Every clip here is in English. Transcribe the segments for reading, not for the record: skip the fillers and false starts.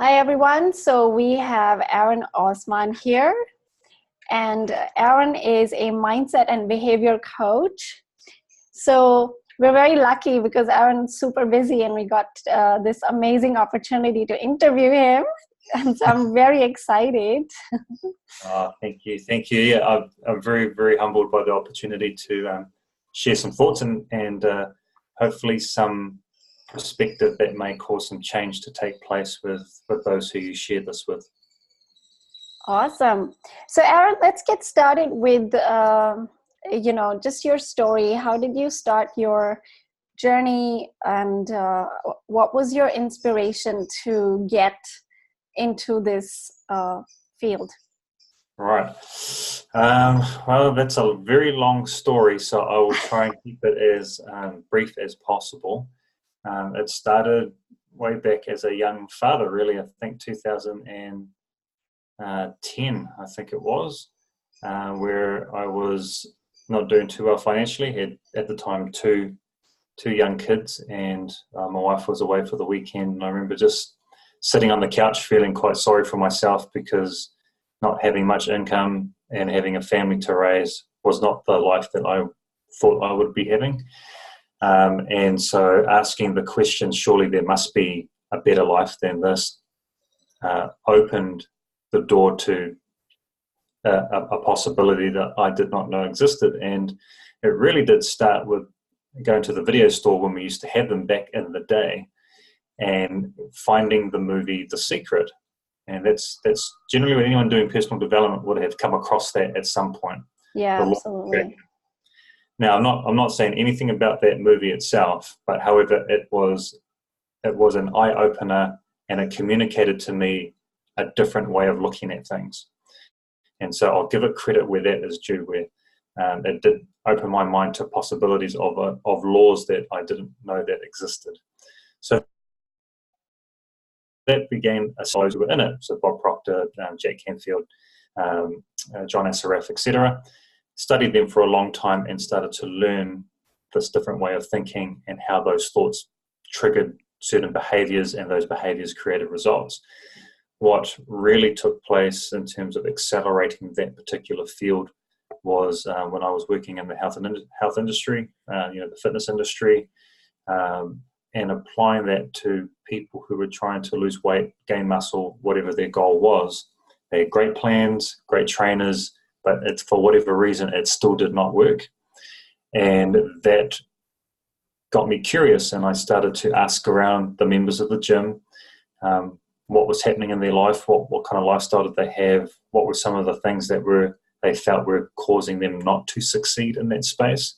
Hi everyone. So we have Aaron Osman here, and Aaron is a mindset and behavior coach. So we're very lucky because Aaron's super busy and we got this amazing opportunity to interview him. And so I'm very excited. Thank you. Thank you. Yeah, I'm very, very humbled by the opportunity to share some thoughts and hopefully some perspective that may cause some change to take place with those who you share this with. Awesome. So Aaron, let's get started with, just your story. How did you start your journey, and what was your inspiration to get into this field? Right. Well, that's a very long story, so I will try and keep it as brief as possible. It started way back as a young father, really. I think 2010, I think it was, where I was not doing too well financially. Had at the time two young kids, and my wife was away for the weekend. And I remember just sitting on the couch feeling quite sorry for myself because not having much income and having a family to raise was not the life that I thought I would be having. And so asking the question, surely there must be a better life than this, opened the door to a possibility that I did not know existed. And it really did start with going to the video store when we used to have them back in the day and finding the movie The Secret. And that's generally when anyone doing personal development would have come across that at some point. Yeah, absolutely. Now, I'm not saying anything about that movie itself, but however, it was an eye opener, and it communicated to me a different way of looking at things. And so I'll give it credit where that is due, where it did open my mind to possibilities of laws that I didn't know that existed. So that began a size within it. So Bob Proctor, Jack Canfield, John Assaraf, etc. Studied them for a long time and started to learn this different way of thinking and how those thoughts triggered certain behaviors, and those behaviors created results. What really took place in terms of accelerating that particular field was when I was working in the health industry, the fitness industry, and applying that to people who were trying to lose weight, gain muscle, whatever their goal was. They had great plans, great trainers, but for whatever reason, it still did not work. And that got me curious, and I started to ask around the members of the gym what was happening in their life, what kind of lifestyle did they have, what were some of the things that they felt were causing them not to succeed in that space,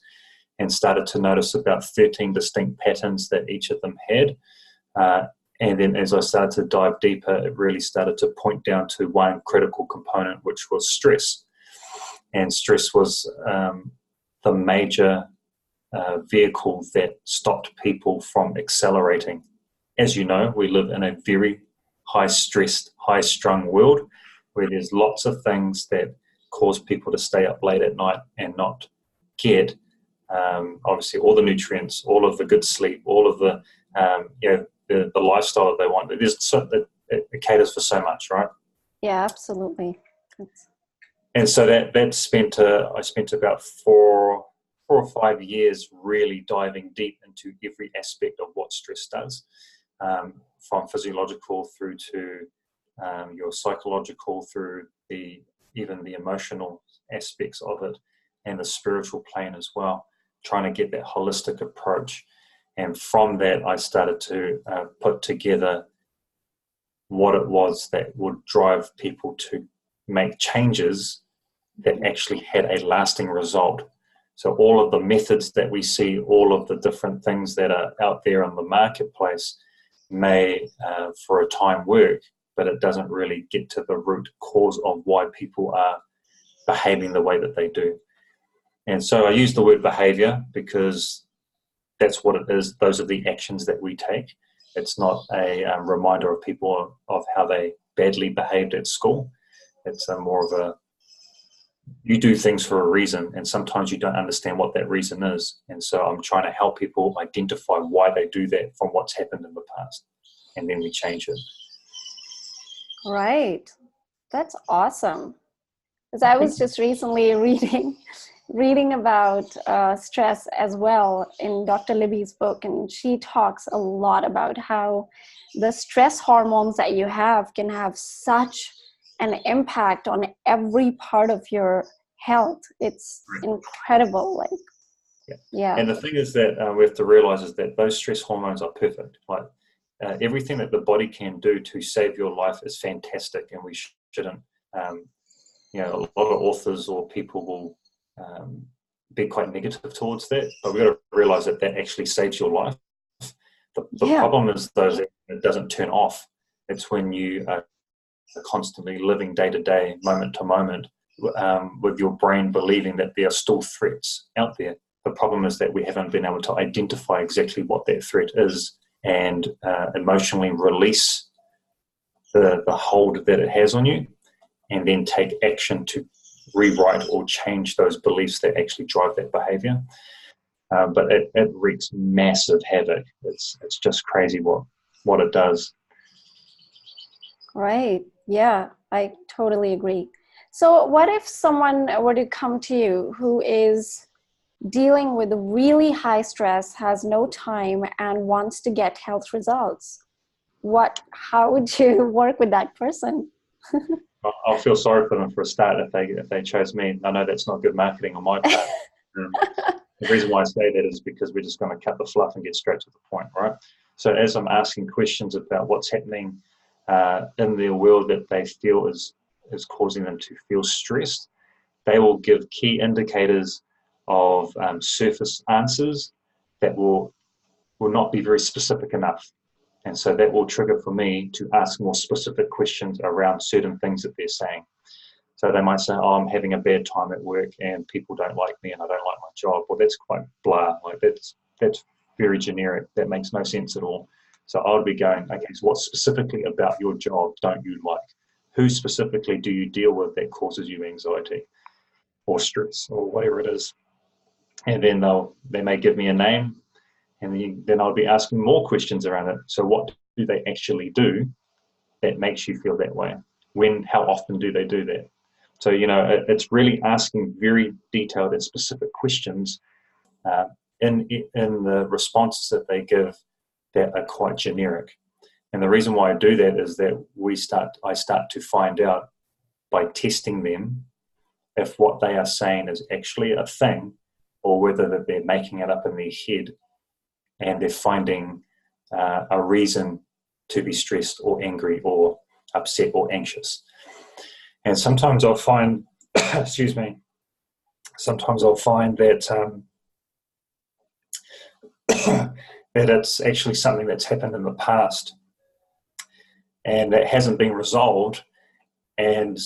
and started to notice about 13 distinct patterns that each of them had. And then as I started to dive deeper, it really started to point down to one critical component, which was stress. And stress was the major vehicle that stopped people from accelerating. As you know, we live in a very high-stressed, high-strung world where there's lots of things that cause people to stay up late at night and not get obviously all the nutrients, all of the good sleep, all of the lifestyle that they want. It caters for so much, right? Yeah, absolutely. And so I spent about 4 or 5 years really diving deep into every aspect of what stress does, from physiological through to your psychological, through even the emotional aspects of it, and the spiritual plane as well, trying to get that holistic approach. And from that, I started to put together what it was that would drive people to make changes that actually had a lasting result. So all of the methods that we see, all of the different things that are out there in the marketplace may for a time work, but it doesn't really get to the root cause of why people are behaving the way that they do. And so I use the word behavior because that's what it is. Those are the actions that we take. It's not a reminder of people of how they badly behaved at school. It's more of you do things for a reason, and sometimes you don't understand what that reason is. And so I'm trying to help people identify why they do that from what's happened in the past, and then we change it. Right. That's awesome. Because I Thank was you. just recently reading about stress as well in Dr. Libby's book, and she talks a lot about how the stress hormones that you have can have such an impact on every part of your health. It's Right. incredible. Like, Yeah. yeah, And the thing is that we have to realize is that those stress hormones are perfect. Like everything that the body can do to save your life is fantastic, and we shouldn't. Um, a lot of authors or people will be quite negative towards that, but we've got to realize that that actually saves your life. The yeah, problem is, though, that it doesn't turn off. It's when you are constantly living day to day, moment to moment, with your brain believing that there are still threats out there. The problem is that we haven't been able to identify exactly what that threat is and emotionally release the hold that it has on you, and then take action to rewrite or change those beliefs that actually drive that behavior. But it wreaks massive havoc. It's just crazy what it does. right. Yeah, I totally agree. So, what if someone were to come to you who is dealing with really high stress, has no time, and wants to get health results? How would you work with that person? I'll feel sorry for them for a start if they chose me. I know that's not good marketing on my part. The reason why I say that is because we're just going to cut the fluff and get straight to the point, right? So as I'm asking questions about what's happening in their world that they feel is causing them to feel stressed, they will give key indicators of surface answers that will not be very specific enough. And so that will trigger for me to ask more specific questions around certain things that they're saying. So they might say, oh, I'm having a bad time at work and people don't like me and I don't like my job. Well, that's quite blah. Like that's very generic. That makes no sense at all. So I would be going, okay, so what specifically about your job don't you like? Who specifically do you deal with that causes you anxiety or stress or whatever it is? And then they may give me a name, and then I'll be asking more questions around it. So what do they actually do that makes you feel that way? How often do they do that? So, it's really asking very detailed and specific questions uh, in the responses that they give that are quite generic. And the reason why I do that is that I start to find out by testing them if what they are saying is actually a thing or whether that they're making it up in their head and they're finding a reason to be stressed or angry or upset or anxious. And sometimes I'll find, excuse me, sometimes I'll find that that it's actually something that's happened in the past and that hasn't been resolved, and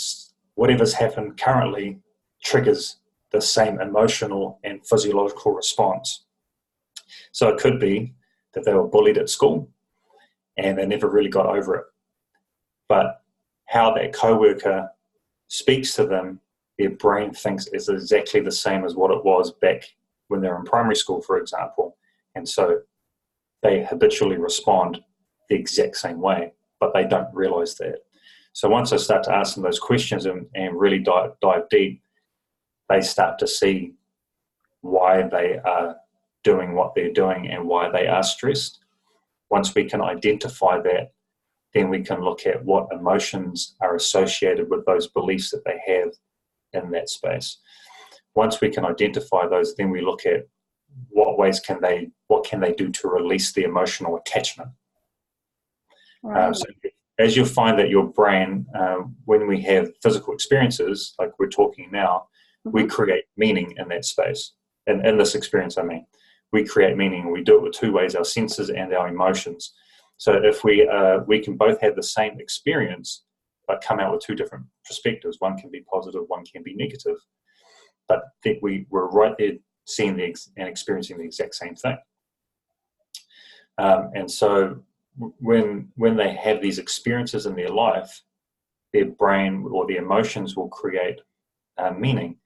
whatever's happened currently triggers the same emotional and physiological response. So it could be that they were bullied at school and they never really got over it. But how that coworker speaks to them, their brain thinks is exactly the same as what it was back when they're in primary school, for example. And so they habitually respond the exact same way, but they don't realize that. So once I start to ask them those questions and really dive deep, they start to see why they are doing what they're doing and why they are stressed. Once we can identify that, then we can look at what emotions are associated with those beliefs that they have in that space. Once we can identify those, then we look at what can they do to release the emotional attachment. Right. So as you'll find that your brain, when we have physical experiences, like we're talking now, we Mm-hmm. create meaning in that space. And in this experience, I mean, we create meaning. We do it with two ways, our senses and our emotions. So if we can both have the same experience, but come out with two different perspectives. One can be positive, one can be negative. But we're right there seeing and experiencing the exact same thing. And so when they have these experiences in their life, their brain or the emotions will create meaning.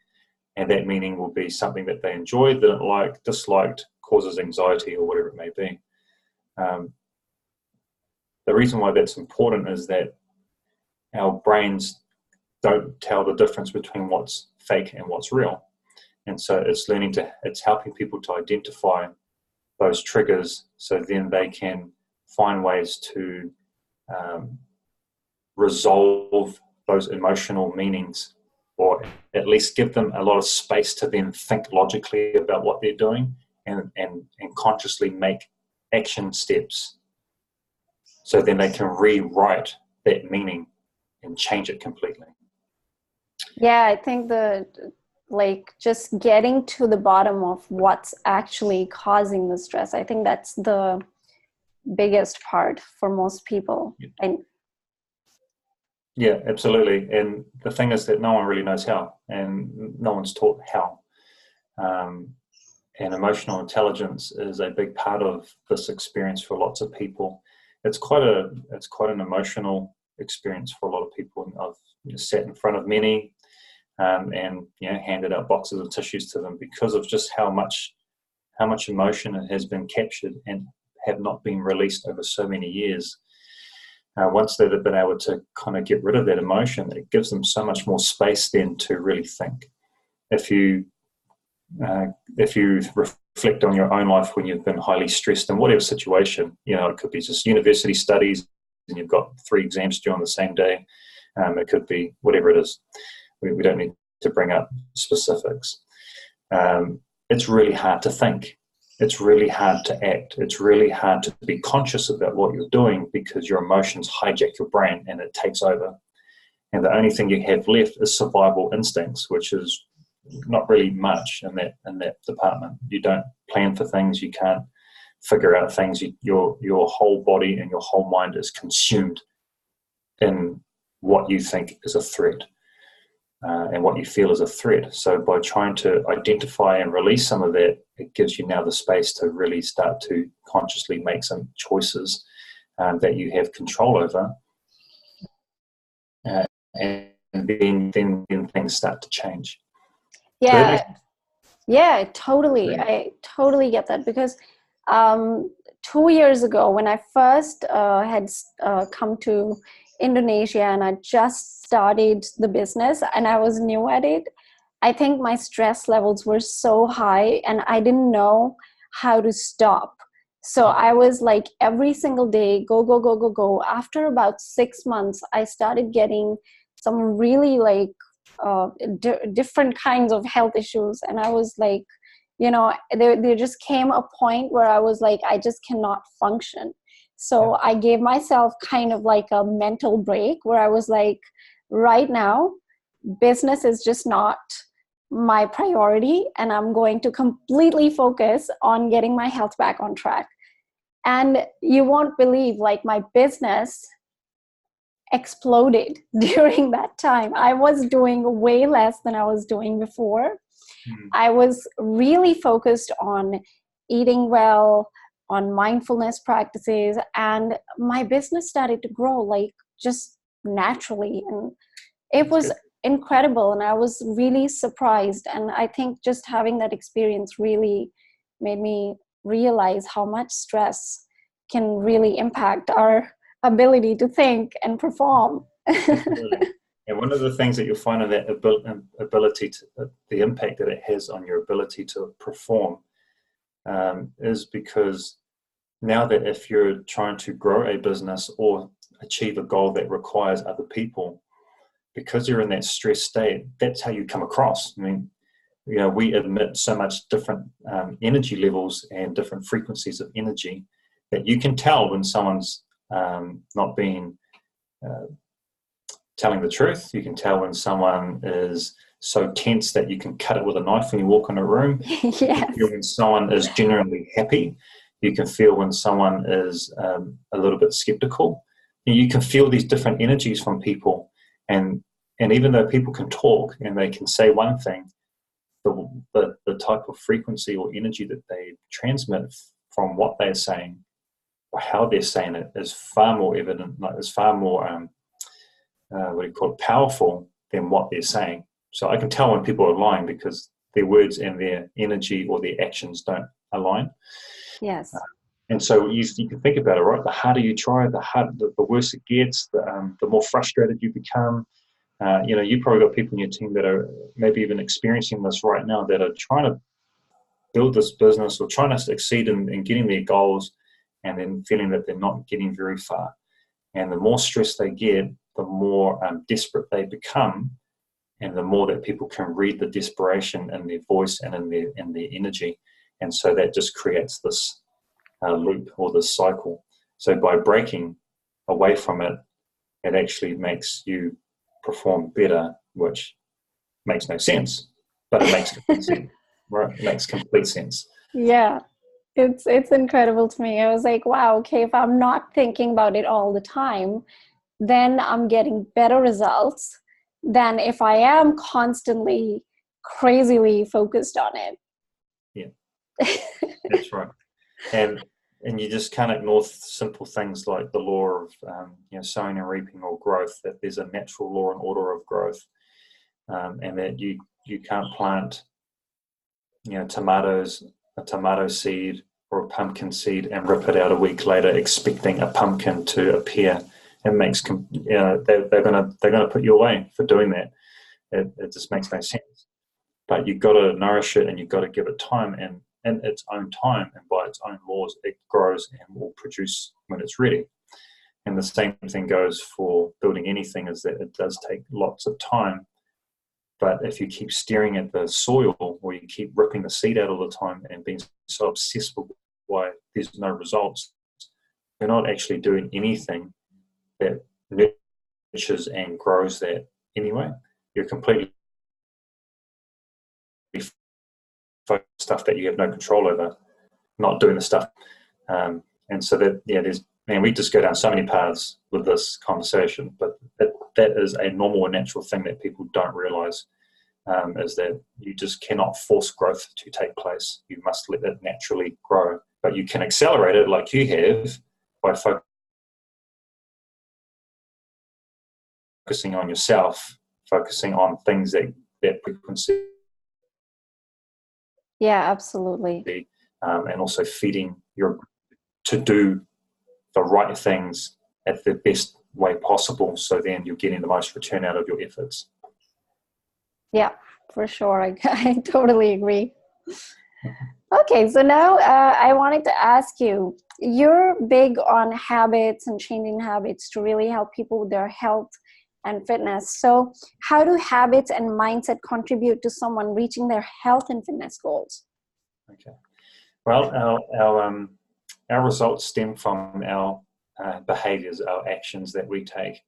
And that meaning will be something that they enjoyed, didn't like, disliked, causes anxiety or whatever it may be. The reason why that's important is that our brains don't tell the difference between what's fake and what's real. And so it's helping people to identify those triggers, so then they can find ways to resolve those emotional meanings, or at least give them a lot of space to then think logically about what they're doing, and consciously make action steps, so then they can rewrite that meaning and change it completely. Yeah, I think just getting to the bottom of what's actually causing the stress, I think that's the biggest part for most people. Yeah, absolutely. And the thing is that no one really knows how, and no one's taught how. And emotional intelligence is a big part of this experience for lots of people. It's quite an emotional experience for a lot of people. And I've sat in front of many and handed out boxes of tissues to them because of just how much emotion has been captured and have not been released over so many years. Once they've been able to kind of get rid of that emotion, it gives them so much more space then to really think. If you reflect on your own life when you've been highly stressed in whatever situation, it could be just university studies and you've got 3 exams due on the same day. It could be whatever it is. We don't need to bring up specifics. It's really hard to think. It's really hard to act. It's really hard to be conscious about what you're doing because your emotions hijack your brain and it takes over. And the only thing you have left is survival instincts, which is not really much in that department. You don't plan for things. You can't figure out things. Your whole body and your whole mind is consumed in what you think is a threat. And what you feel is a threat. So by trying to identify and release some of that, it gives you now the space to really start to consciously make some choices that you have control over. And then things start to change. Yeah, totally. I totally get that, because 2 years ago when I first had come to Indonesia and I just started the business and I was new at it, I think my stress levels were so high and I didn't know how to stop. So I was like every single day, go, go, go, go, go. After about 6 months, I started getting some really different kinds of health issues. And I was like, there just came a point where I was like, I just cannot function. So I gave myself kind of like a mental break where I was like, right now, business is just not my priority, and I'm going to completely focus on getting my health back on track. And you won't believe, like, my business exploded during that time. I was doing way less than I was doing before. I was really focused on eating well, on mindfulness practices, and my business started to grow like just naturally. And it was incredible, and I was really surprised. And I think just having that experience really made me realize how much stress can really impact our ability to think and perform. Absolutely. And one of the things that you'll find in that ability to, the impact that it has on your ability to perform, is because now that if you're trying to grow a business or achieve a goal that requires other people, because you're in that stress state, that's how you come across. I mean, we emit so much different energy levels and different frequencies of energy that you can tell when someone's not being telling the truth. You can tell when someone is so tense that you can cut it with a knife when you walk in a room. Yes. You can feel when someone is genuinely happy. You can feel when someone is a little bit skeptical. And you can feel these different energies from people. And even though people can talk and they can say one thing, the type of frequency or energy that they transmit from what they're saying or how they're saying it is far more evident, is far more powerful than what they're saying. So I can tell when people are lying because their words and their energy or their actions don't align. Yes. And so you can think about it, right? The harder you try, the worse it gets, the more frustrated you become. You probably got people in your team that are maybe even experiencing this right now, that are trying to build this business or trying to succeed in getting their goals, and then feeling that they're not getting very far. And the more stress they get, the more desperate they become, and the more that people can read the desperation in their voice and in their energy. And so that just creates this loop or this cycle. So by breaking away from it, it actually makes you perform better, which makes no sense, but it makes complete sense, right? It makes complete sense. Yeah, it's incredible to me. I was like, wow, okay, if I'm not thinking about it all the time, then I'm getting better results than if I am constantly crazily focused on it. Yeah, that's right. And you just can't ignore simple things like the law of sowing and reaping, or growth, that there's a natural law and order of growth, and that you can't plant a tomato seed or a pumpkin seed and rip it out a week later expecting a pumpkin to appear. It makes they're gonna put you away for doing that. It just makes no sense. But you've got to nourish it, and you've got to give it time, and in its own time and by its own laws, it grows and will produce when it's ready. And the same thing goes for building anything, is that it does take lots of time. But if you keep staring at the soil, or you keep ripping the seed out all the time and being so obsessed with why there's no results, you're not actually doing anything that nurtures and grows that anyway. You're completely stuff that you have no control over, not doing the stuff. And so that, we just go down so many paths with this conversation, but that is a normal and natural thing that people don't realize, is that you just cannot force growth to take place. You must let it naturally grow, but you can accelerate it like you have by focusing on yourself, focusing on things that people can see. Yeah, absolutely. And also feeding to do the right things at the best way possible, so then you're getting the most return out of your efforts. Yeah, for sure. I totally agree. Okay, so now I wanted to ask you, you're big on habits and changing habits to really help people with their health and fitness. So how do habits and mindset contribute to someone reaching their health and fitness goals? Okay. Well, our results stem from our behaviors, our actions that we take.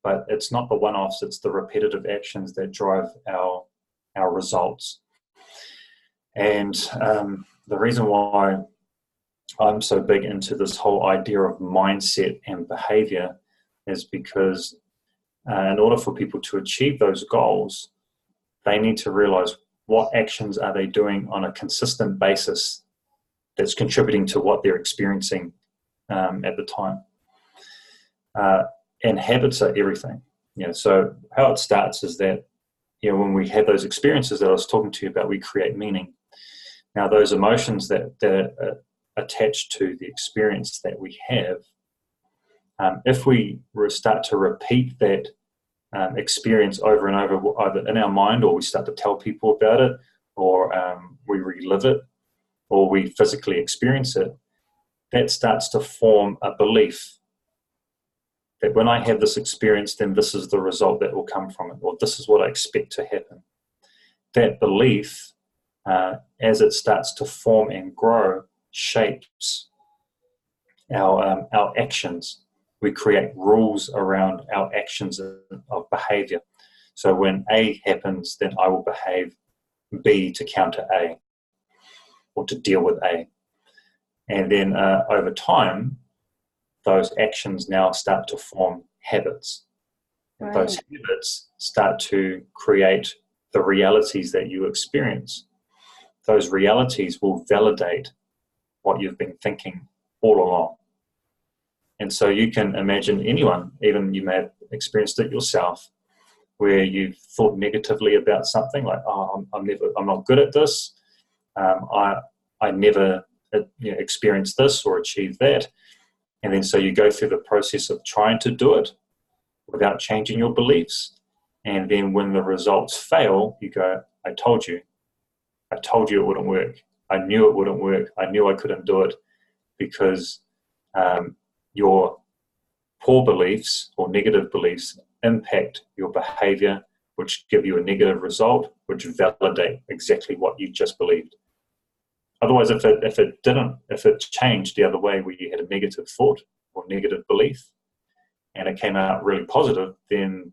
But it's not the one-offs, it's the repetitive actions that drive our results. And the reason why I'm so big into this whole idea of mindset and behavior is because in order for people to achieve those goals, they need to realize what actions are they doing on a consistent basis that's contributing to what they're experiencing at the time. And habits are everything. So how it starts is that, when we have those experiences that I was talking to you about, we create meaning. Now, those emotions that are attached to the experience that we have, if we start to repeat that experience over and over, either in our mind, or we start to tell people about it, or we relive it, or we physically experience it, that starts to form a belief that when I have this experience, then this is the result that will come from it, or this is what I expect to happen. That belief, as it starts to form and grow, shapes our actions. We create rules around our actions of behavior. So when A happens, then I will behave B to counter A, or to deal with A. And then over time, those actions now start to form habits. And those habits start to create the realities that you experience. Those realities will validate what you've been thinking all along. And so you can imagine anyone, even you may have experienced it yourself, where you've thought negatively about something, like, I'm not good at this. I never experience this or achieve that. And then so you go through the process of trying to do it without changing your beliefs. And then when the results fail, you go, I told you it wouldn't work. I knew it wouldn't work. I knew I couldn't do it, because your poor beliefs or negative beliefs impact your behavior, which give you a negative result, which validate exactly what you just believed. Otherwise, if it changed the other way, where you had a negative thought or negative belief, and it came out really positive, then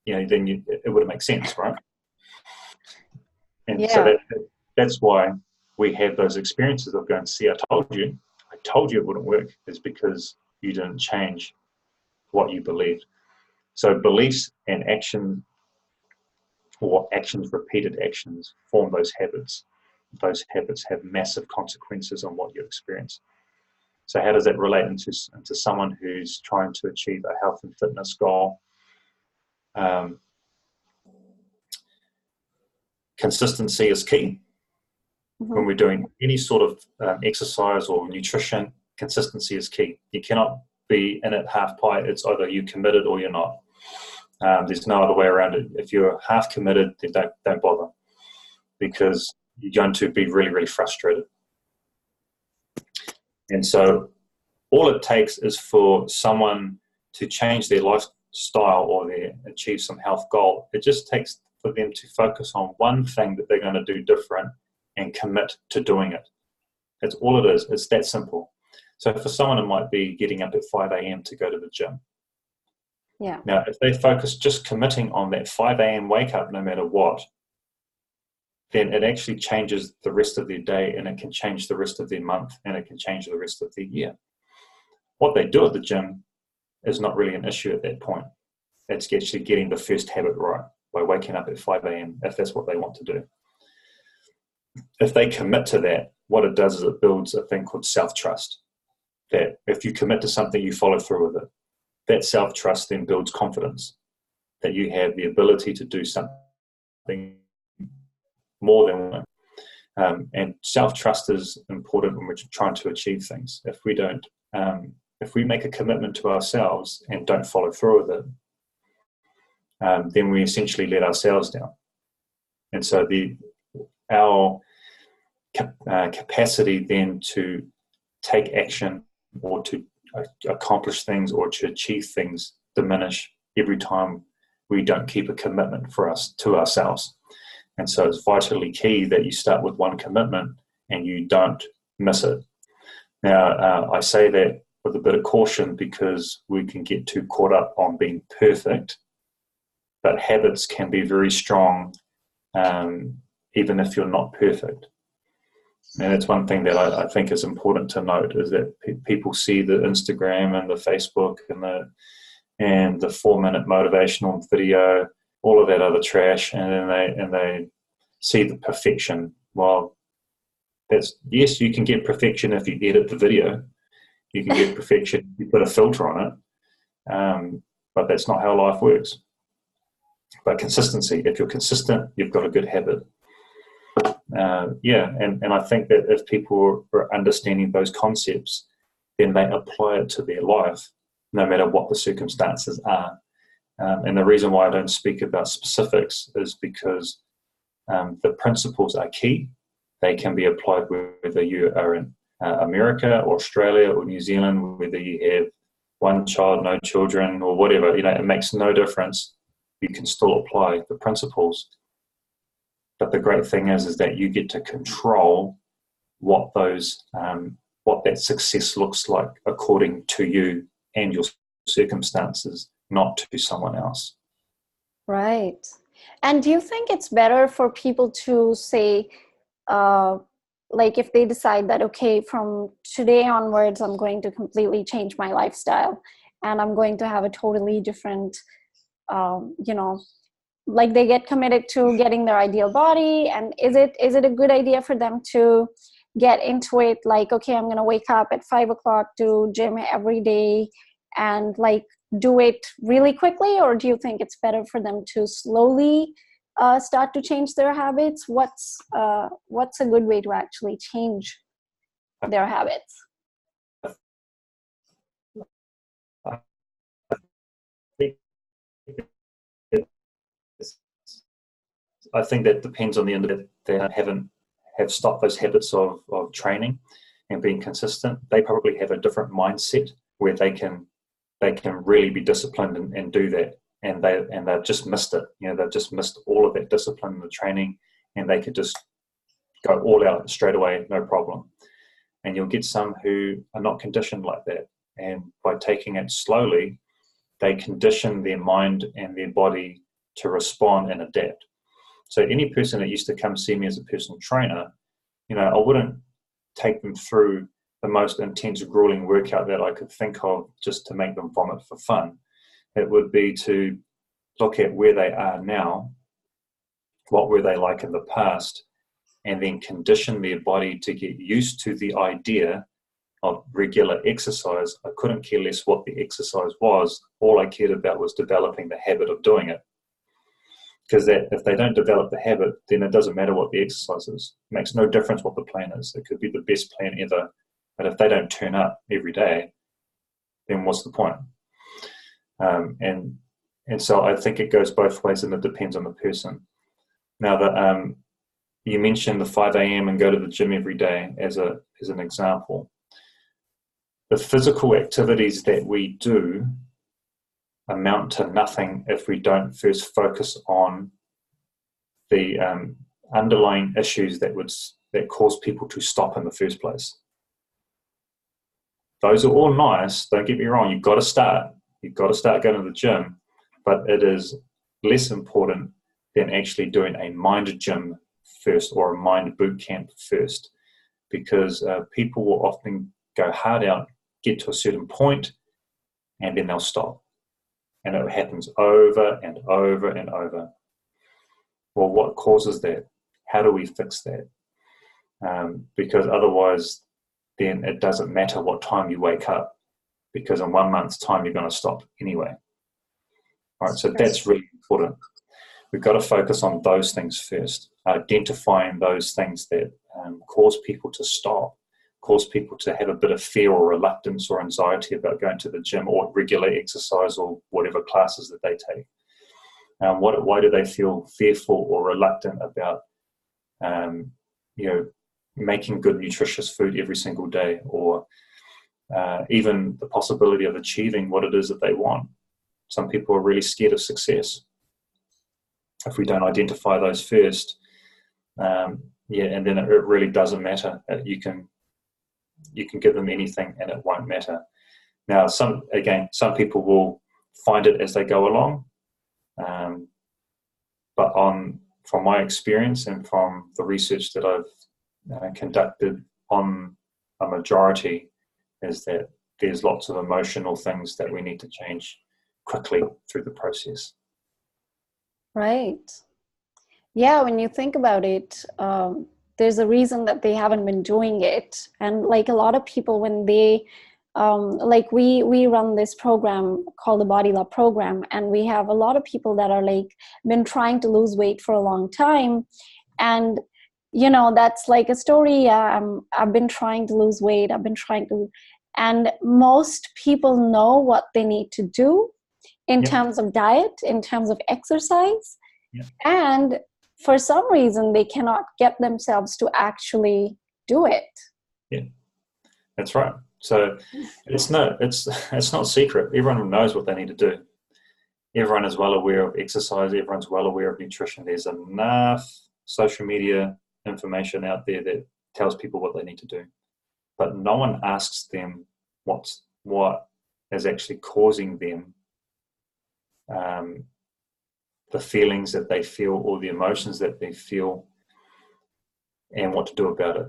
it would make sense, right? And Yeah. so that's why we have those experiences of going, see, I told you it wouldn't work, is because you didn't change what you believed. So beliefs and action, or actions, repeated actions, form those habits. Those habits have massive consequences on what you experience. So how does that relate into someone who's trying to achieve a health and fitness goal? Consistency is key. When we're doing any sort of exercise or nutrition, consistency is key. You cannot be in it half pie. It's either you're committed or you're not. There's no other way around it. If you're half committed, then don't bother, because you're going to be really, really frustrated. And so all it takes is for someone to change their lifestyle or achieve some health goal. It just takes for them to focus on one thing that they're going to do different and commit to doing it. That's all it is. It's that simple. So for someone, it might be getting up at 5 a.m. to go to the gym. Yeah. Now, if they focus just committing on that 5 a.m. wake up no matter what, then it actually changes the rest of their day, and it can change the rest of their month, and it can change the rest of their year. What they do at the gym is not really an issue at that point. It's actually getting the first habit right by waking up at 5 a.m. if that's what they want to do. If they commit to that, what it does is it builds a thing called self-trust. That if you commit to something, you follow through with it. That self-trust then builds confidence that you have the ability to do something more than one. And self-trust is important when we're trying to achieve things. If we make a commitment to ourselves and don't follow through with it, then we essentially let ourselves down. And so our capacity then to take action or to accomplish things or to achieve things diminish every time we don't keep a commitment to ourselves. And so it's vitally key that you start with one commitment and you don't miss it. Now, I say that with a bit of caution, because we can get too caught up on being perfect, but habits can be very strong even if you're not perfect. And it's one thing that I think is important to note, is that people see the Instagram and the Facebook and the 4-minute motivational video, all of that other trash, and then they see the perfection. Well, yes, you can get perfection if you edit the video. You can get perfection if you put a filter on it, but that's not how life works. But consistency, if you're consistent, you've got a good habit. And I think that if people are understanding those concepts, then they apply it to their life, no matter what the circumstances are. And the reason why I don't speak about specifics is because the principles are key. They can be applied whether you are in America or Australia or New Zealand, whether you have one child, no children, or whatever. It makes no difference. You can still apply the principles. But the great thing is that you get to control what that success looks like according to you and your circumstances, not to someone else. Right. And do you think it's better for people to say, like if they decide that, okay, from today onwards, I'm going to completely change my lifestyle and I'm going to have a totally different, like they get committed to getting their ideal body, and is it a good idea for them to get into it like, okay, I'm going to wake up at 5 o'clock, do gym every day and like do it really quickly? Or do you think it's better for them to slowly start to change their habits? What's a good way to actually change their habits? I think I think that depends on the individual that have stopped those habits of training and being consistent. They probably have a different mindset where they can really be disciplined and do that. And they've just missed it. They've just missed all of that discipline and the training, and they could just go all out straight away, no problem. And you'll get some who are not conditioned like that. And by taking it slowly, they condition their mind and their body to respond and adapt. So any person that used to come see me as a personal trainer, I wouldn't take them through the most intense, grueling workout that I could think of just to make them vomit for fun. It would be to look at where they are now, what were they like in the past, and then condition their body to get used to the idea of regular exercise. I couldn't care less what the exercise was. All I cared about was developing the habit of doing it. Because if they don't develop the habit, then it doesn't matter what the exercise is. It makes no difference what the plan is. It could be the best plan ever, but if they don't turn up every day, then what's the point? And so I think it goes both ways, and it depends on the person. Now, you mentioned the 5 a.m. and go to the gym every day as an example. The physical activities that we do amount to nothing if we don't first focus on the underlying issues that cause people to stop in the first place. Those are all nice, don't get me wrong, you've got to start going to the gym, but it is less important than actually doing a mind gym first or a mind boot camp first, because people will often go hard out, get to a certain point, and then they'll stop. And it happens over and over and over. Well, what causes that? How do we fix that? Because otherwise, then it doesn't matter what time you wake up, because in 1 month's time, you're going to stop anyway. All right, so that's really important. We've got to focus on those things first, identifying those things that cause people to stop, cause people to have a bit of fear or reluctance or anxiety about going to the gym or regular exercise or whatever classes that they take. Why do they feel fearful or reluctant about, making good, nutritious food every single day, or even the possibility of achieving what it is that they want? Some people are really scared of success. If we don't identify those first, and then it really doesn't matter. You can give them anything and it won't matter. Now, some people will find it as they go along, but from my experience and from the research that I've conducted on a majority, is that there's lots of emotional things that we need to change quickly through the process. Right. Yeah, when you think about it, there's a reason that they haven't been doing it. And like a lot of people, when they, we run this program called the Body Love program, and we have a lot of people that are been trying to lose weight for a long time. And, that's like a story. I've been trying to lose weight. And most people know what they need to do in terms of diet, in terms of exercise. Yep. And for some reason, they cannot get themselves to actually do it. Yeah, that's right. So it's not secret. Everyone knows what they need to do. Everyone is well aware of exercise. Everyone's well aware of nutrition. There's enough social media information out there that tells people what they need to do. But no one asks them what is actually causing them the feelings that they feel or the emotions that they feel, and what to do about it.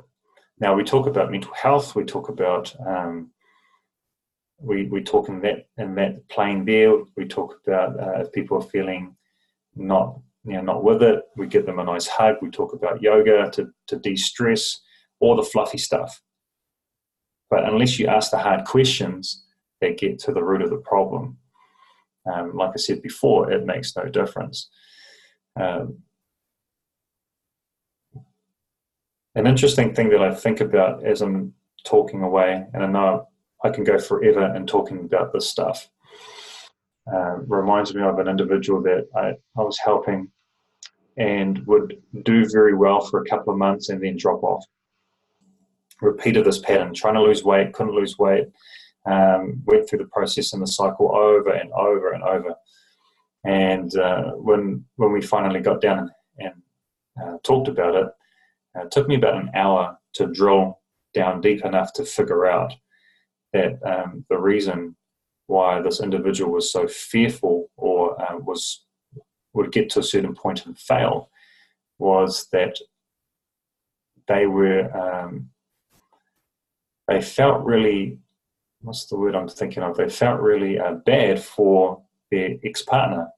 Now, we talk about mental health. We talk about we talk in that plane there. We talk about if people are feeling not with it, we give them a nice hug. We talk about yoga to de-stress, all the fluffy stuff. But unless you ask the hard questions that get to the root of the problem, like I said before, it makes no difference. An interesting thing that I think about as I'm talking away, and I know I can go forever in talking about this stuff. Reminds me of an individual that I was helping and would do very well for a couple of months and then drop off. Repeated this pattern, trying to lose weight, couldn't lose weight, went through the process and the cycle over and over and over. And when we finally got down and talked about it, it took me about an hour to drill down deep enough to figure out that the reason why this individual was so fearful or would get to a certain point and fail was that they felt really, what's the word I'm thinking of? They felt really bad for their ex-partner.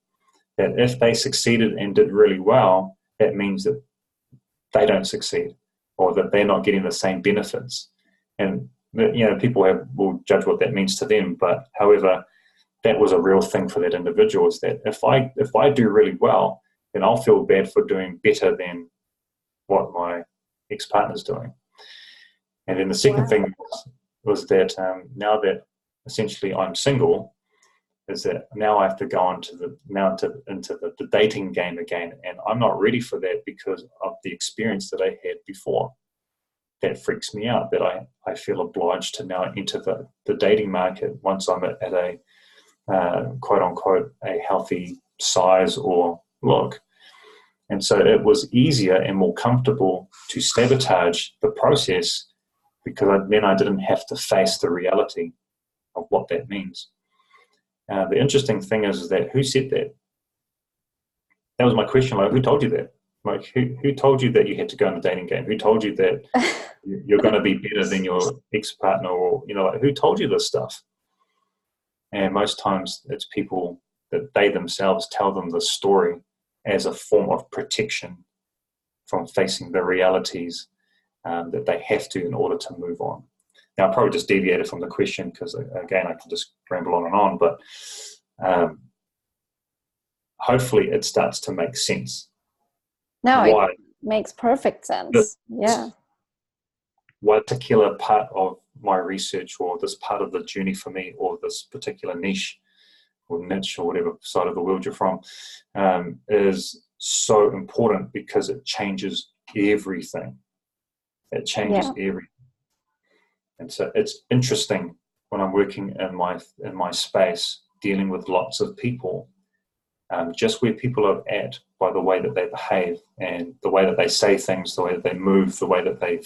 That if they succeeded and did really well, that means that they don't succeed or that they're not getting the same benefits. And people will judge what that means to them. But however, that was a real thing for that individual, is that if I do really well, then I'll feel bad for doing better than what my ex-partner's doing. And then the second thing was that now that essentially I'm single, is that now I have to go into the dating game again, and I'm not ready for that because of the experience that I had before. That freaks me out, that I feel obliged to now enter the dating market once I'm at a quote unquote a healthy size or look. And so it was easier and more comfortable to sabotage the process because then I didn't have to face the reality of what that means. The interesting thing is that who said that? That was my question. Like, who told you that? Like, who told you that you had to go in the dating game? Who told you that you're going to be better than your ex-partner? Or, like, who told you this stuff? And most times it's people that they themselves tell them the story as a form of protection from facing the realities that they have to in order to move on. Now, I probably just deviated from the question because, again, I can just ramble on and on, but hopefully it starts to make sense. No, it makes perfect sense. Yeah. What particular part of my research or this part of the journey for me or this particular niche or whatever side of the world you're from is so important because it changes everything. It changes everything. And so it's interesting when I'm working in my space, dealing with lots of people, just where people are at by the way that they behave and the way that they say things, the way that they move, the way that they,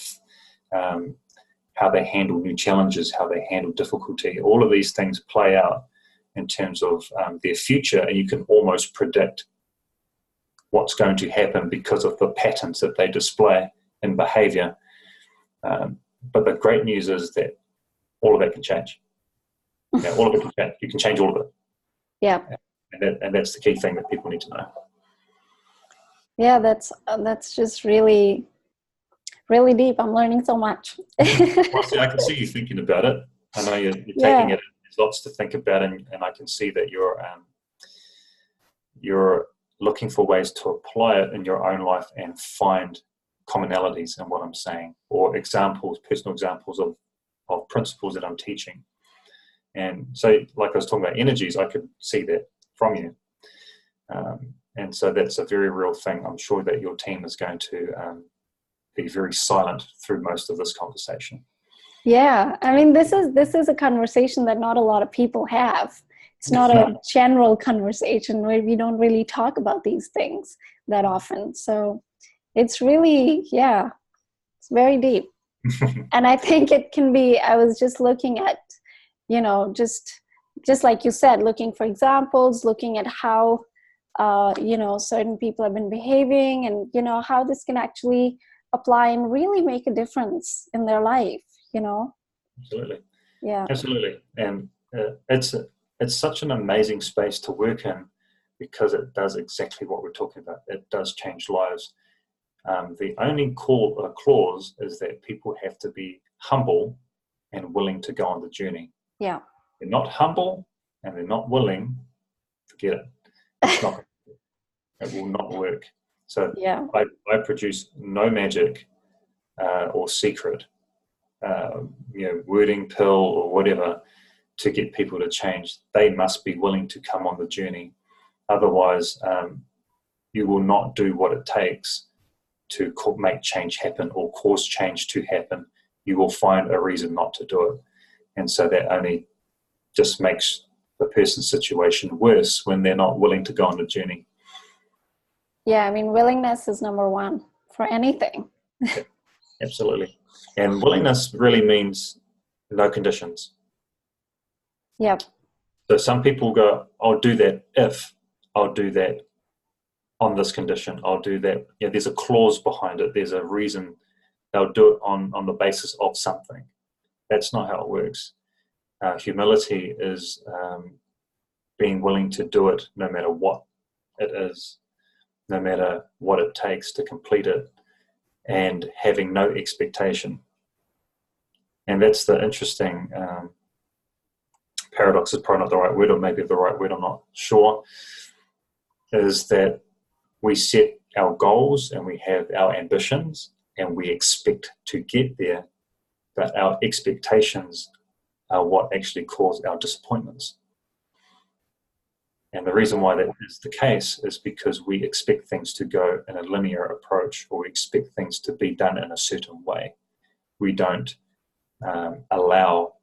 how they handle new challenges, how they handle difficulty. All of these things play out in terms of their future, and you can almost predict what's going to happen because of the patterns that they display in behavior. But the great news is that all of that can change. All of it can change. You can change all of it. Yeah. And that's the key thing that people need to know. Yeah, that's just really, really deep. I'm learning so much. Well, see, I can see you thinking about it. I know you're taking it. There's lots to think about, and I can see that you're looking for ways to apply it in your own life and find commonalities in what I'm saying, or examples, personal examples of principles that I'm teaching. And so, like I was talking about energies, I could see that from you. And so that's a very real thing. I'm sure that your team is going to be very silent through most of this conversation. Yeah, I mean, this is a conversation that not a lot of people have. It's not a general conversation where we don't really talk about these things that often. So it's really, it's very deep. And I think it can be, I was just looking at, just like you said, looking for examples, looking at how, certain people have been behaving and, how this can actually apply and really make a difference in their life, Absolutely. Yeah. Absolutely. And it's such an amazing space to work in because it does exactly what we're talking about. It does change lives. The only clause is that people have to be humble and willing to go on the journey. Yeah. They're not humble and they're not willing, forget it. It will not work. So I produce no magic or secret. wording pill or whatever to get people to change. They must be willing to come on the journey. Otherwise, you will not do what it takes to make change happen or cause change to happen. You will find a reason not to do it. And so that only just makes the person's situation worse when they're not willing to go on the journey. Yeah, I mean, willingness is number one for anything. Yeah, absolutely. And willingness really means no conditions. Yep. So some people go, I'll do that if, I'll do that on this condition, I'll do that. There's a clause behind it. There's a reason. They'll do it on the basis of something. That's not how it works. Humility is being willing to do it no matter what it is, no matter what it takes to complete it, and having no expectation. And that's the interesting paradox is probably not the right word, or maybe the right word, I'm not sure, is that we set our goals and we have our ambitions and we expect to get there, but our expectations are what actually cause our disappointments. And the reason why that is the case is because we expect things to go in a linear approach, or we expect things to be done in a certain way. We don't allow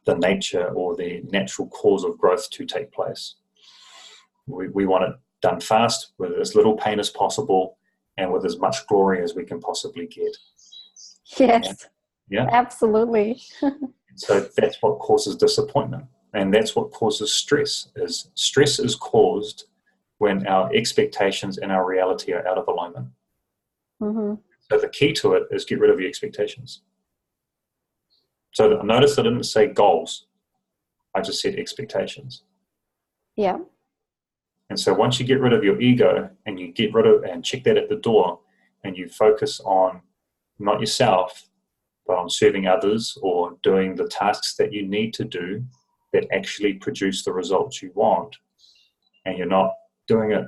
the nature or the natural cause of growth to take place. We want it done fast, with as little pain as possible, and with as much glory as we can possibly get. Yes, yeah? Absolutely. So that's what causes disappointment, and that's what causes stress. Stress is caused when our expectations and our reality are out of alignment. Mm-hmm. So the key to it is get rid of your expectations. So notice I didn't say goals. I just said expectations. Yeah. And so once you get rid of your ego and you get rid of and check that at the door, and you focus on not yourself, but on serving others or doing the tasks that you need to do that actually produce the results you want, and you're not doing it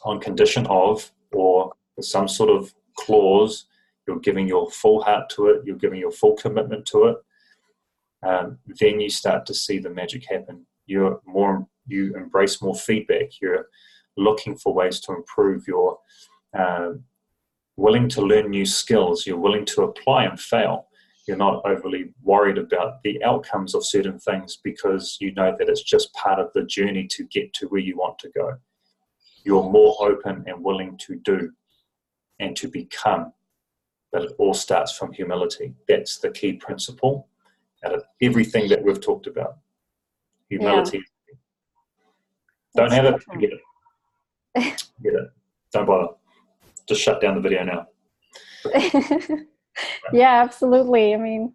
on condition of or with some sort of clause, you're giving your full heart to it, you're giving your full commitment to it, then you start to see the magic happen. You embrace more feedback. You're looking for ways to improve. You're willing to learn new skills. You're willing to apply and fail. You're not overly worried about the outcomes of certain things because you know that it's just part of the journey to get to where you want to go. You're more open and willing to do and to become. But it all starts from humility. That's the key principle out of everything that we've talked about. Humility. Yeah. Don't have it, forget it. Forget it. Don't bother. Just shut down the video now. Yeah, absolutely. I mean,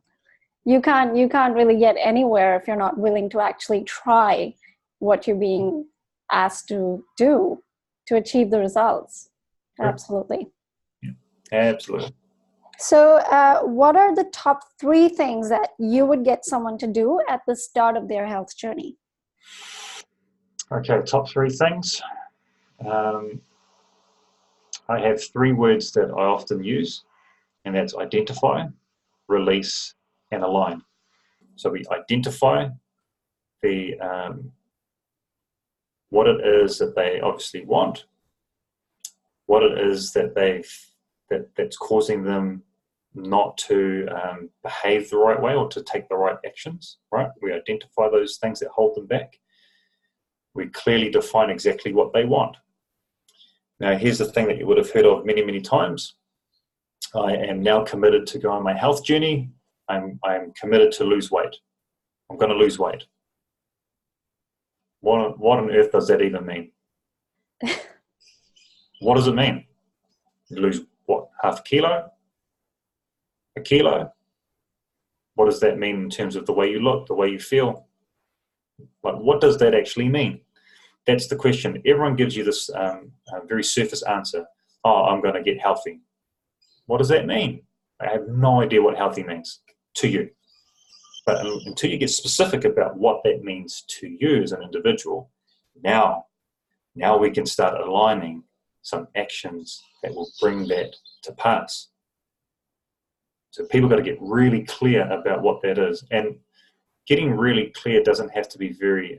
you can't really get anywhere if you're not willing to actually try what you're being asked to do to achieve the results. Sure. Absolutely. Yeah, absolutely. So what are the top 3 things that you would get someone to do at the start of their health journey? Okay, top 3 things. I have 3 words that I often use, and that's identify, release, and align. So we identify what it is that they obviously want, what it is that that's causing them not to behave the right way or to take the right actions, right? We identify those things that hold them back. We clearly define exactly what they want. Now, here's the thing that you would have heard of many, many times. I am now committed to go on my health journey. I'm committed to lose weight. I'm going to lose weight. What on earth does that even mean? What does it mean? You lose what, half a kilo? A kilo? What does that mean in terms of the way you look, the way you feel? Like, what does that actually mean? That's the question. Everyone gives you this very surface answer. Oh, I'm going to get healthy. What does that mean? I have no idea what healthy means to you. But until you get specific about what that means to you as an individual, now we can start aligning some actions that will bring that to pass. So people got to get really clear about what that is. And getting really clear doesn't have to be very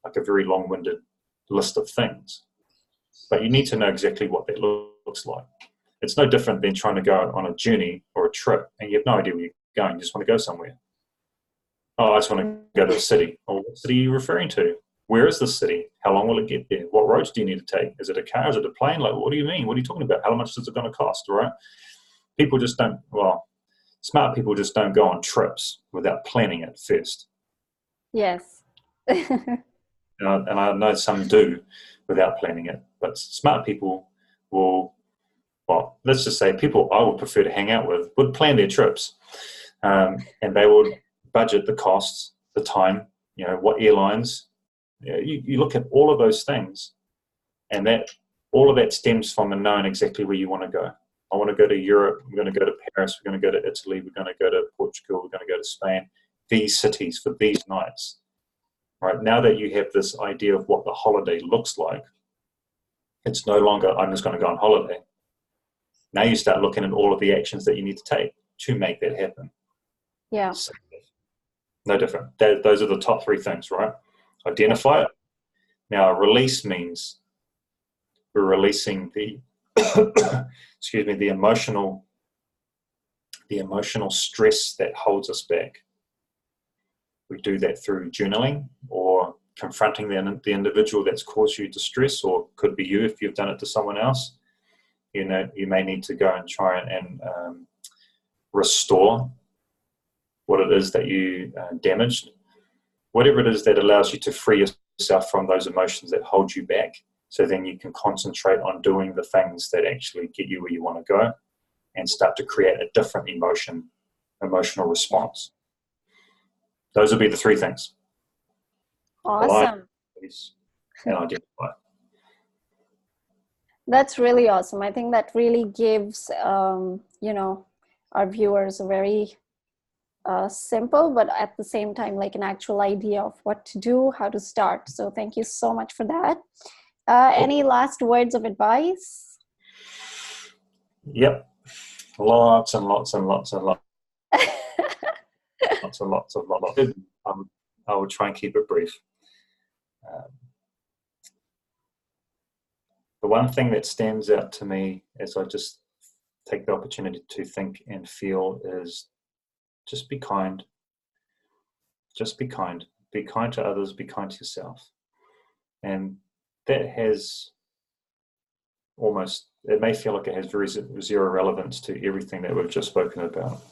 like a very long-winded list of things, but you need to know exactly what that looks like. It's no different than trying to go on a journey or a trip and you have no idea where you're going. You just want to go somewhere. Oh, I just want to go to a city. Oh, what city are you referring to? Where is the city? How long will it get there? What roads do you need to take? Is it a car? Is it a plane? Like, what do you mean? What are you talking about? How much is it going to cost? All right. People just don't, well, smart people just don't go on trips without planning it first. Yes. And I know some do without planning it, but smart people will, well, let's just say people I would prefer to hang out with would plan their trips, and they would budget the costs, the time, what airlines. You look at all of those things, and that all of that stems from knowing exactly where you want to go. I want to go to Europe. We're going to go to Paris. We're going to go to Italy. We're going to go to Portugal. We're going to go to Spain. These cities for these nights. Right, now that you have this idea of what the holiday looks like, it's no longer, I'm just going to go on holiday. Now you start looking at all of the actions that you need to take to make that happen. Yeah. So, no different. Those are the top three things, right? Identify it. Now, release means we're releasing the, excuse me, the emotional stress that holds us back. We do that through journaling or confronting the individual that's caused you distress, or could be you if you've done it to someone else. You may need to go and try and restore what it is that you damaged. Whatever it is that allows you to free yourself from those emotions that hold you back, so then you can concentrate on doing the things that actually get you where you want to go and start to create a different emotional response. Those would be the three things. Awesome. And identify. That's really awesome. I think that really gives, our viewers a very simple, but at the same time, like an actual idea of what to do, how to start. So thank you so much for that. Any last words of advice? Yep. Lots and lots and lots and lots. Lots and lots of lots. I will try and keep it brief. The one thing that stands out to me as I just take the opportunity to think and feel is just be kind. Just be kind. Be kind to others. Be kind to yourself. And that has almost, it may feel like it has very zero relevance to everything that we've just spoken about.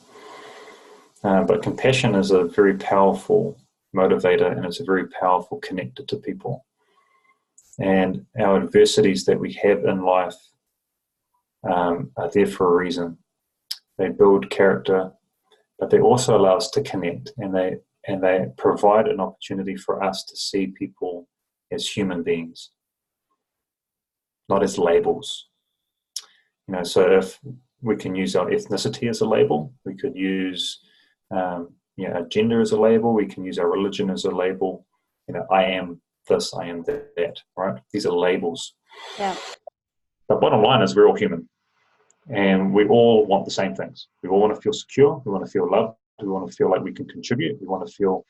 But compassion is a very powerful motivator, and it's a very powerful connector to people. And our adversities that we have in life are there for a reason. They build character, but they also allow us to connect, and they provide an opportunity for us to see people as human beings, not as labels. So if we can use our ethnicity as a label, we could use our gender as a label, we can use our religion as a label. I am this, I am that, right? These are labels. Yeah. The bottom line is we're all human, and we all want the same things. We all want to feel secure, we want to feel loved, we want to feel like we can contribute, we want to feel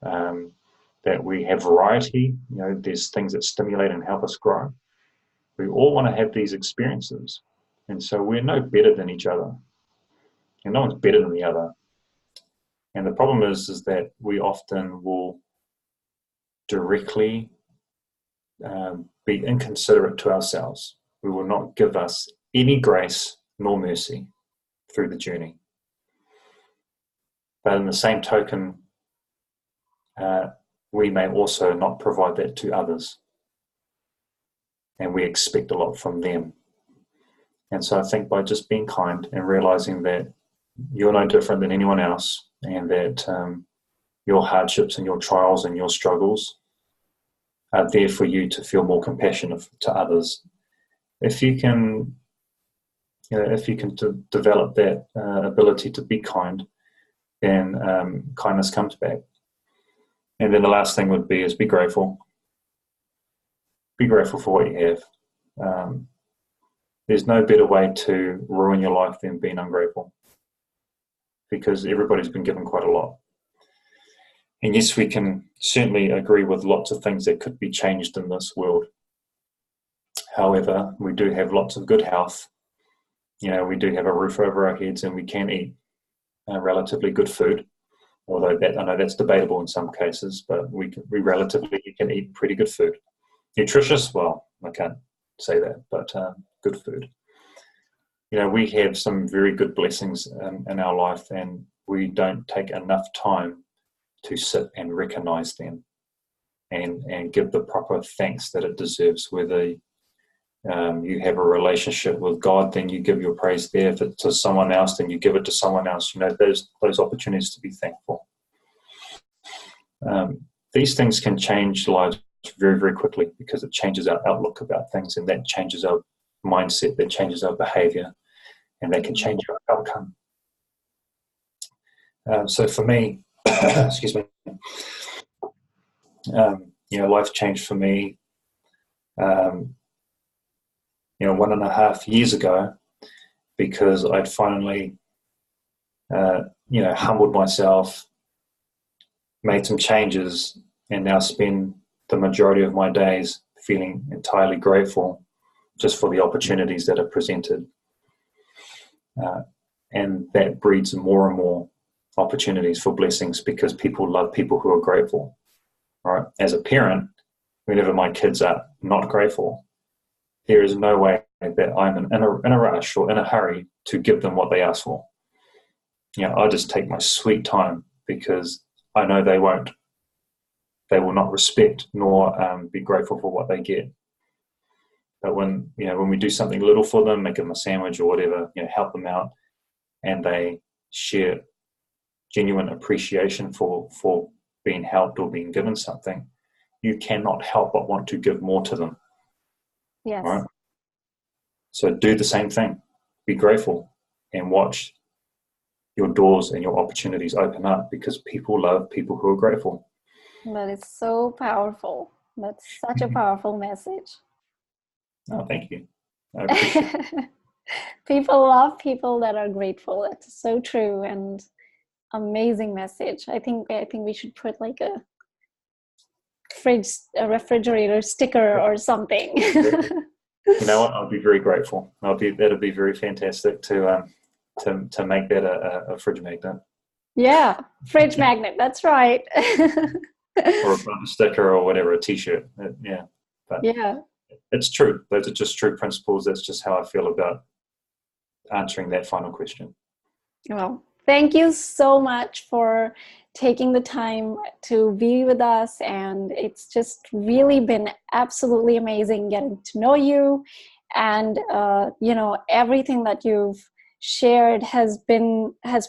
that we have variety. There's things that stimulate and help us grow. We all want to have these experiences, and so we're no better than each other, and no one's better than the other. And the problem is that we often will directly be inconsiderate to ourselves. We will not give us any grace nor mercy through the journey. But in the same token, we may also not provide that to others, and we expect a lot from them. And so I think by just being kind and realizing that you're no different than anyone else, and that your hardships and your trials and your struggles are there for you to feel more compassionate to others. If you can, develop that ability to be kind, then kindness comes back. And then the last thing would be is be grateful. Be grateful for what you have. There's no better way to ruin your life than being ungrateful. because everybody's been given quite a lot. And yes, we can certainly agree with lots of things that could be changed in this world. However, we do have lots of good health. We do have a roof over our heads, and we can eat relatively good food. Although I know that's debatable in some cases, but we can eat pretty good food. Nutritious? Well, I can't say that, but good food. We have some very good blessings in our life, and we don't take enough time to sit and recognize them and give the proper thanks that it deserves. Whether you have a relationship with God, then you give your praise there. If it's to someone else, then you give it to someone else. Those opportunities to be thankful. These things can change lives very, very quickly, because it changes our outlook about things, and that changes our mindset, that changes our behavior, and that can change our outcome. So for me, excuse me, life changed for me 1.5 years ago, because I'd finally humbled myself, made some changes, and now spend the majority of my days feeling entirely grateful just for the opportunities that are presented. And that breeds more and more opportunities for blessings, because people love people who are grateful. Right? As a parent, whenever my kids are not grateful, there is no way that I'm in a rush or in a hurry to give them what they ask for. I just take my sweet time, because I know they will not respect nor be grateful for what they get. But when we do something little for them, make them a sandwich or whatever, help them out, and they share genuine appreciation for being helped or being given something, you cannot help but want to give more to them. Yes. Right? So do the same thing. Be grateful and watch your doors and your opportunities open up, because people love people who are grateful. That is so powerful. That's such a powerful message. Oh, thank you. I appreciate it. People love people that are grateful. It's so true, and amazing message. I think we should put like a refrigerator sticker or something. You know what? I'll be very grateful. That'll be very fantastic to make that a fridge magnet. Yeah, fridge magnet. That's right. Or a bumper sticker or whatever, a T-shirt. Yeah, but yeah, it's true. Those are just true principles. That's just how I feel about answering that final question. Well, thank you so much for taking the time to be with us, and it's just really been absolutely amazing getting to know you, and everything that you've shared has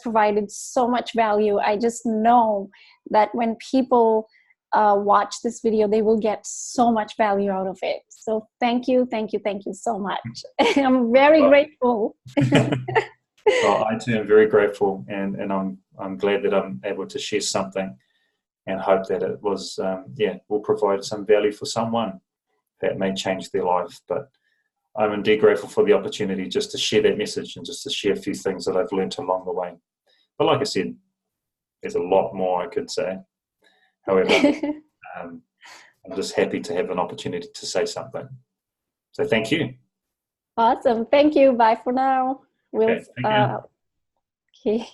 provided so much value. I just know that when people watch this video, they will get so much value out of it. So thank you so much. I'm very grateful. Well, I too am very grateful, and I'm glad that I'm able to share something, and hope that it will provide some value for someone that may change their life. But I'm indeed grateful for the opportunity just to share that message, and just to share a few things that I've learned along the way. But like I said, there's a lot more I could say. However, I'm just happy to have an opportunity to say something. So thank you. Awesome. Thank you. Bye for now. Okay. Okay.